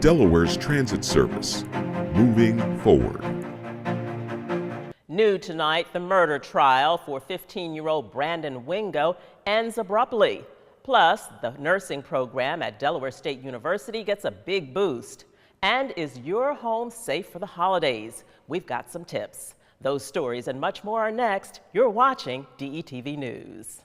Delaware's transit service, moving forward. New tonight, the murder trial for 15-year-old Brandon Wingo ends abruptly. Plus, the nursing program at Delaware State University gets a big boost. And is your home safe for the holidays? We've got some tips. Those stories and much more are next. You're watching DETV News.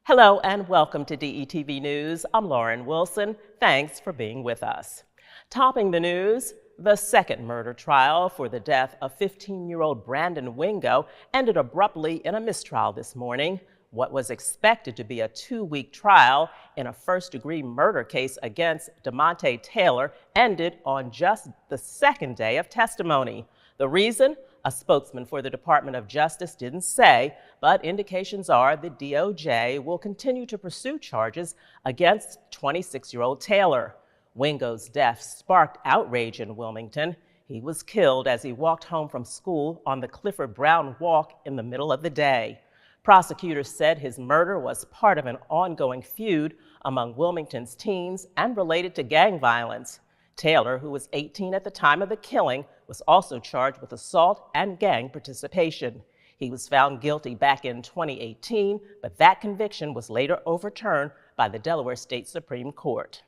Hello and welcome to DETV News. I'm Lauren Wilson. Thanks for being with us. Topping the news, the second murder trial for the death of 15-year-old Brandon Wingo ended abruptly in a mistrial this morning. What was expected to be a 2-week trial in a first-degree murder case against DeMonte Taylor ended on just the second day of testimony. The reason? A spokesman for the Department of Justice didn't say, but indications are the DOJ will continue to pursue charges against 26-year-old Taylor. Wingo's death sparked outrage in Wilmington. He was killed as he walked home from school on the Clifford Brown Walk in the middle of the day. Prosecutors said his murder was part of an ongoing feud among Wilmington's teens and related to gang violence. Taylor, who was 18 at the time of the killing, was also charged with assault and gang participation. He was found guilty back in 2018, but that conviction was later overturned by the Delaware State Supreme Court.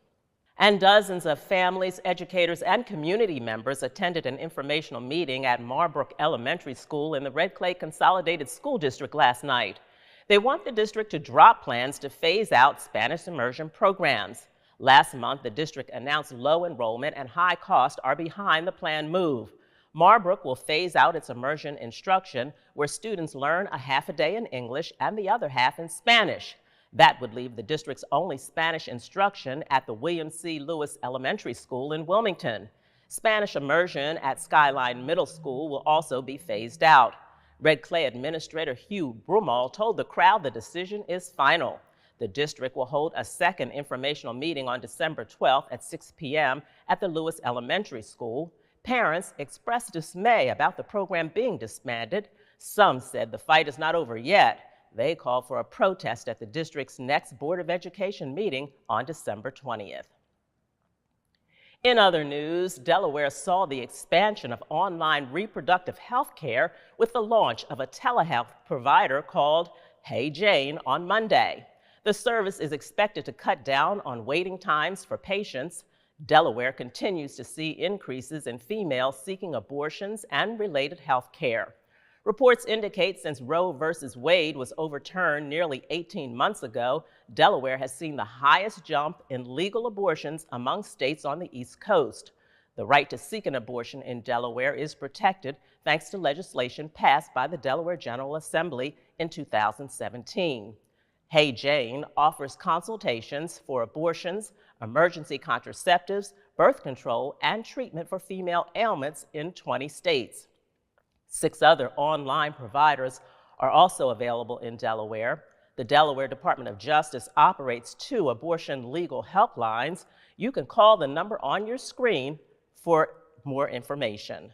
And dozens of families, educators, and community members attended an informational meeting at Marbrook Elementary School in the Red Clay Consolidated School District last night. They want the district to drop plans to phase out Spanish immersion programs. Last month, the district announced low enrollment and high cost are behind the planned move. Marbrook will phase out its immersion instruction, where students learn a half a day in English and the other half in Spanish. That would leave the district's only Spanish instruction at the William C. Lewis Elementary School in Wilmington. Spanish immersion at Skyline Middle School will also be phased out. Red Clay Administrator Hugh Brumal told the crowd the decision is final. The district will hold a second informational meeting on December 12th at 6 p.m. at the Lewis Elementary School. Parents expressed dismay about the program being disbanded. Some said the fight is not over yet. They called for a protest at the district's next Board of Education meeting on December 20th. In other news, Delaware saw the expansion of online reproductive health care with the launch of a telehealth provider called Hey Jane on Monday. The service is expected to cut down on waiting times for patients. Delaware continues to see increases in females seeking abortions and related health care. Reports indicate since Roe versus Wade was overturned nearly 18 months ago, Delaware has seen the highest jump in legal abortions among states on the East Coast. The right to seek an abortion in Delaware is protected thanks to legislation passed by the Delaware General Assembly in 2017. Hey Jane offers consultations for abortions, emergency contraceptives, birth control, and treatment for female ailments in 20 states. 6 other online providers are also available in Delaware. The Delaware Department of Justice operates 2 abortion legal helplines. You can call the number on your screen for more information.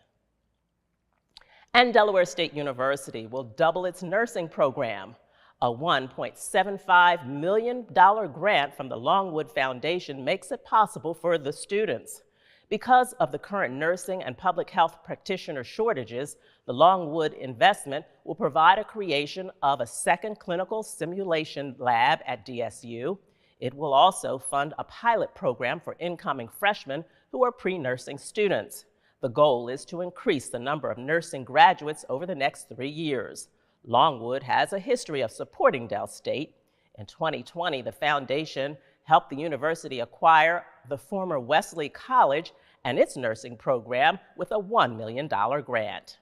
And Delaware State University will double its nursing program. A $1.75 million grant from the Longwood Foundation makes it possible for the students. Because of the current nursing and public health practitioner shortages, the Longwood investment will provide a creation of a second clinical simulation lab at DSU. It will also fund a pilot program for incoming freshmen who are pre-nursing students. The goal is to increase the number of nursing graduates over the next 3 years. Longwood has a history of supporting Del State. In 2020, the foundation helped the university acquire the former Wesley College and its nursing program with a $1 million grant.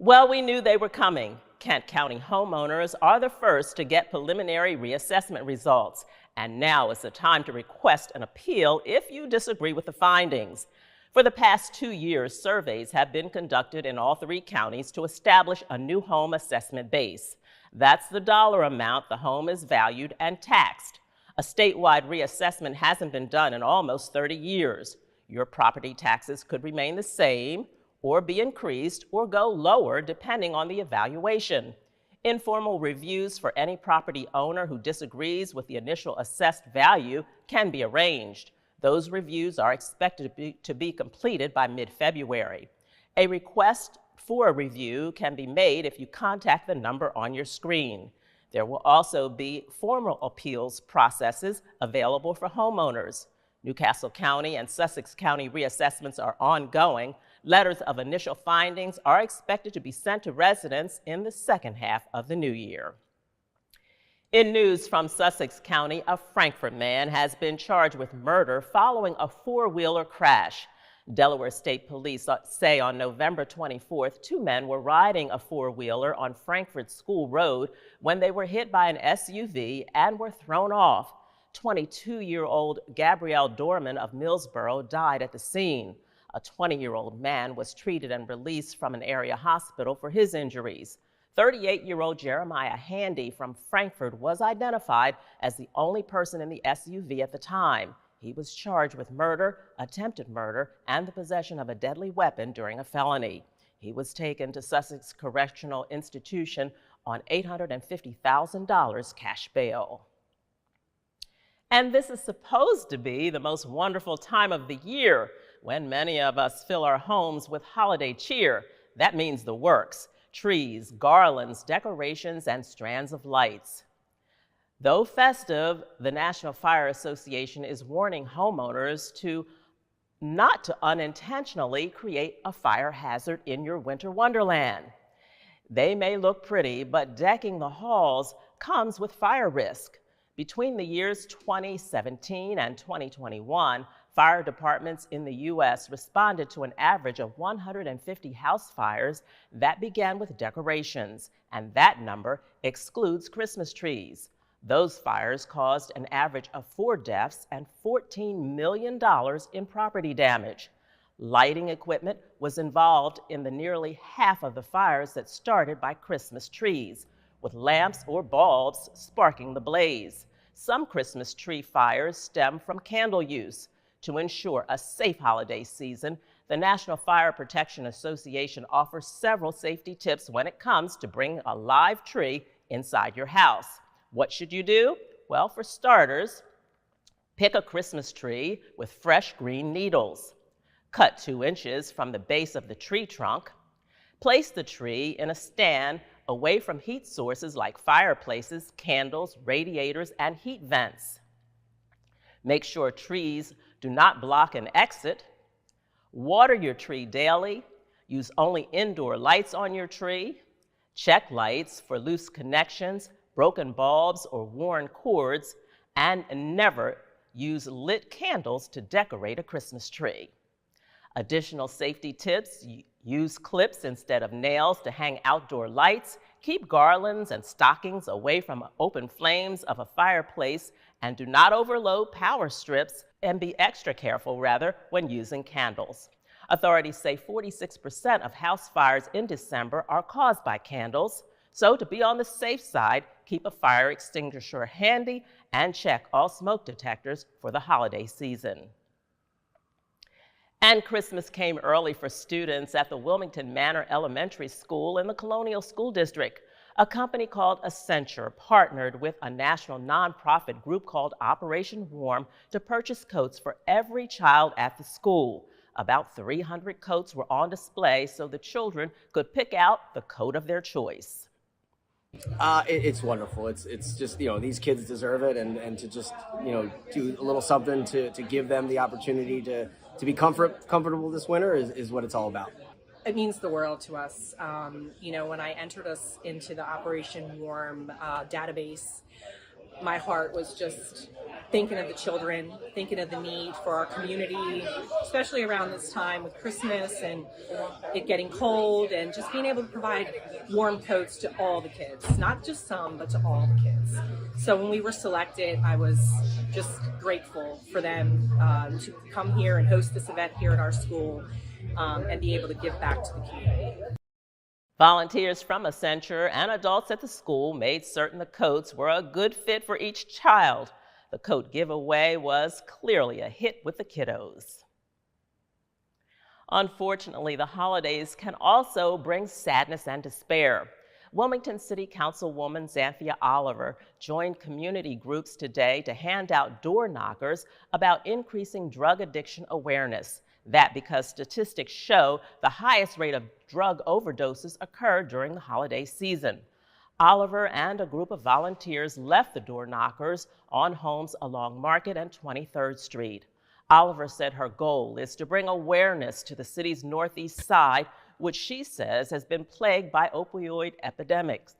Well, we knew they were coming. Kent County homeowners are the first to get preliminary reassessment results, and now is the time to request an appeal if you disagree with the findings. For the past 2 years, surveys have been conducted in all 3 counties to establish a new home assessment base. That's the dollar amount the home is valued and taxed. A statewide reassessment hasn't been done in almost 30 years. Your property taxes could remain the same or be increased or go lower depending on the evaluation. Informal reviews for any property owner who disagrees with the initial assessed value can be arranged. Those reviews are expected to be completed by mid-February. A request for a review can be made if you contact the number on your screen. There will also be formal appeals processes available for homeowners. Newcastle County and Sussex County reassessments are ongoing. Letters of initial findings are expected to be sent to residents in the second half of the new year. In news from Sussex County, a Frankfort man has been charged with murder following a four-wheeler crash. Delaware State Police say on November 24th, two men were riding a four-wheeler on Frankfort School Road when they were hit by an SUV and were thrown off. 22-year-old Gabrielle Dorman of Millsboro died at the scene. A 20-year-old man was treated and released from an area hospital for his injuries. 38-year-old Jeremiah Handy from Frankfort was identified as the only person in the SUV at the time. He was charged with murder, attempted murder, and the possession of a deadly weapon during a felony. He was taken to Sussex Correctional Institution on $850,000 cash bail. And this is supposed to be the most wonderful time of the year when many of us fill our homes with holiday cheer. That means the works: trees, garlands, decorations, and strands of lights. Though festive, the National Fire Association is warning homeowners not to unintentionally create a fire hazard in your winter wonderland. They may look pretty, but decking the halls comes with fire risk. Between the years 2017 and 2021, fire departments in the U.S. responded to an average of 150 house fires that began with decorations, and that number excludes Christmas trees. Those fires caused an average of 4 deaths and $14 million in property damage. Lighting equipment was involved in the nearly half of the fires that started by Christmas trees, with lamps or bulbs sparking the blaze. Some Christmas tree fires stem from candle use. To ensure a safe holiday season, the National Fire Protection Association offers several safety tips when it comes to bringing a live tree inside your house. What should you do? Well, for starters, pick a Christmas tree with fresh green needles. Cut 2 inches from the base of the tree trunk. Place the tree in a stand away from heat sources like fireplaces, candles, radiators, and heat vents. Make sure trees do not block an exit. Water your tree daily. Use only indoor lights on your tree. Check lights for loose connections, broken bulbs, or worn cords, and never use lit candles to decorate a Christmas tree. Additional safety tips: use clips instead of nails to hang outdoor lights. Keep garlands and stockings away from open flames of a fireplace, and do not overload power strips, and be extra careful, when using candles. Authorities say 46% of house fires in December are caused by candles. So to be on the safe side, keep a fire extinguisher handy and check all smoke detectors for the holiday season. And Christmas came early for students at the Wilmington Manor Elementary School in the Colonial School District. A company called Accenture partnered with a national nonprofit group called Operation Warm to purchase coats for every child at the school. About 300 coats were on display so the children could pick out the coat of their choice. It's wonderful. It's just, these kids deserve it, and to just, do a little something to give them the opportunity to be comfortable this winter is what it's all about. It means the world to us. When I entered us into the Operation Warm database, my heart was just thinking of the children, thinking of the need for our community, especially around this time with Christmas and it getting cold, and just being able to provide warm coats to all the kids, not just some, but to all the kids. So when we were selected, I was just grateful for them to come here and host this event here at our school and be able to give back to the community. Volunteers from Accenture and adults at the school made certain the coats were a good fit for each child. The coat giveaway was clearly a hit with the kiddos. Unfortunately, the holidays can also bring sadness and despair. Wilmington City Councilwoman Xanthia Oliver joined community groups today to hand out door knockers about increasing drug addiction awareness. That because statistics show the highest rate of drug overdoses occur during the holiday season. Oliver and a group of volunteers left the door knockers on homes along Market and 23rd Street. Oliver said her goal is to bring awareness to the city's northeast side, which she says has been plagued by opioid epidemics.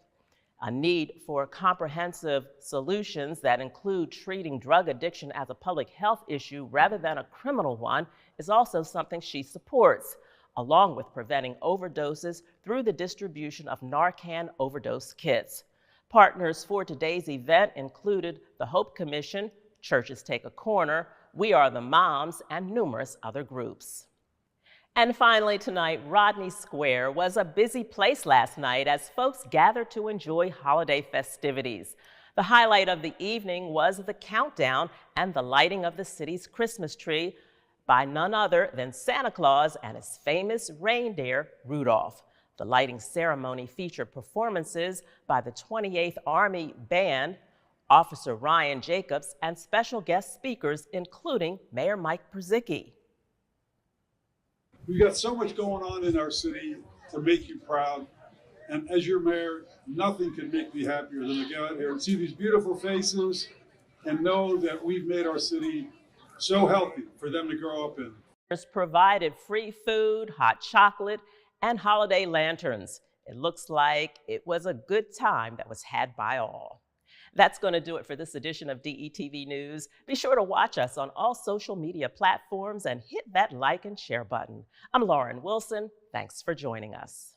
A need for comprehensive solutions that include treating drug addiction as a public health issue rather than a criminal one is also something she supports, along with preventing overdoses through the distribution of Narcan overdose kits. Partners for today's event included the Hope Commission, Churches Take a Corner, We Are the Moms, and numerous other groups. And finally tonight, Rodney Square was a busy place last night as folks gathered to enjoy holiday festivities. The highlight of the evening was the countdown and the lighting of the city's Christmas tree by none other than Santa Claus and his famous reindeer, Rudolph. The lighting ceremony featured performances by the 28th Army Band, Officer Ryan Jacobs, and special guest speakers, including Mayor Mike Przicki. We've got so much going on in our city to make you proud. And as your mayor, nothing can make me happier than to get out here and see these beautiful faces and know that we've made our city so healthy for them to grow up in. Provided free food, hot chocolate, and holiday lanterns. It looks like it was a good time that was had by all. That's going to do it for this edition of DETV News. Be sure to watch us on all social media platforms and hit that like and share button. I'm Lauren Wilson. Thanks for joining us.